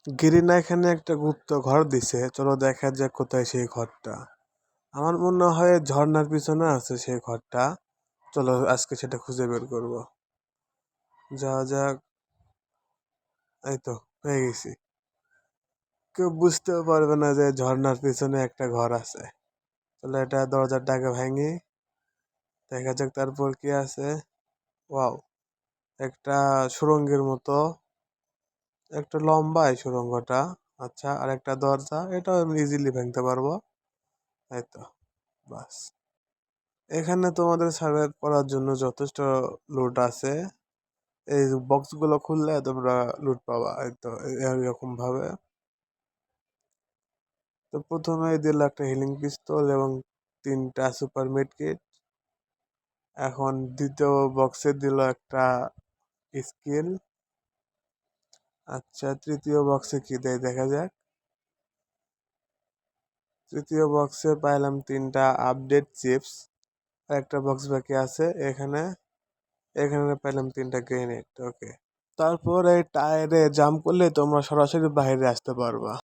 Garena এখানে একটা গুপ্ত ঘর দিছে, চলো দেখা যাক কোথায় সেই ঘরটা। আমার মনে হয় ঝর্ণার পিছনে আছে সেই ঘরটা। চলো আজকে সেটা খুঁজে বের করবো। যাওয়া যাক। এই তো পেয়ে গেছি। কেউ বুঝতেও পারবে না যে ঝর্ণার পিছনে একটা ঘর আছে। চলো এটা দরজাটাকে ভাঙি, দেখা যাক তারপর কি আছে। ওয়াও, একটা সুড়ঙ্গের মতো, একটা লম্বা এই সুড়ঙ্গটা। আচ্ছা, আর একটা দরজা, এটাও আমি ইজিলি ভাঙতে পারবো। এই তো, বাস। এখানে তোমাদের সার্ভাইভ করার জন্য যথেষ্ট লুট আছে। এই বক্স গুলো খুললে তোমরা লুট পাবা। এই তো এরকম ভাবে। তো প্রথমে দিল একটা হিলিং পিস্তল এবং 3টা সুপার মিড কিট। এখন দ্বিতীয় বক্সে দিল একটা স্কিল। আচ্ছা, তৃতীয় বক্সে কি দেয় দেখা যাক। তৃতীয় বক্সে পাইলাম 3টা আপডেট চিপস। একটা বক্স বাকি আছে এখানে। এখানে পাইলাম 3টা গ্রেনেড। ওকে, তারপর এই টায়ারে জাম্প করলে তোমরা সরাসরি বাইরে আসতে পারবা।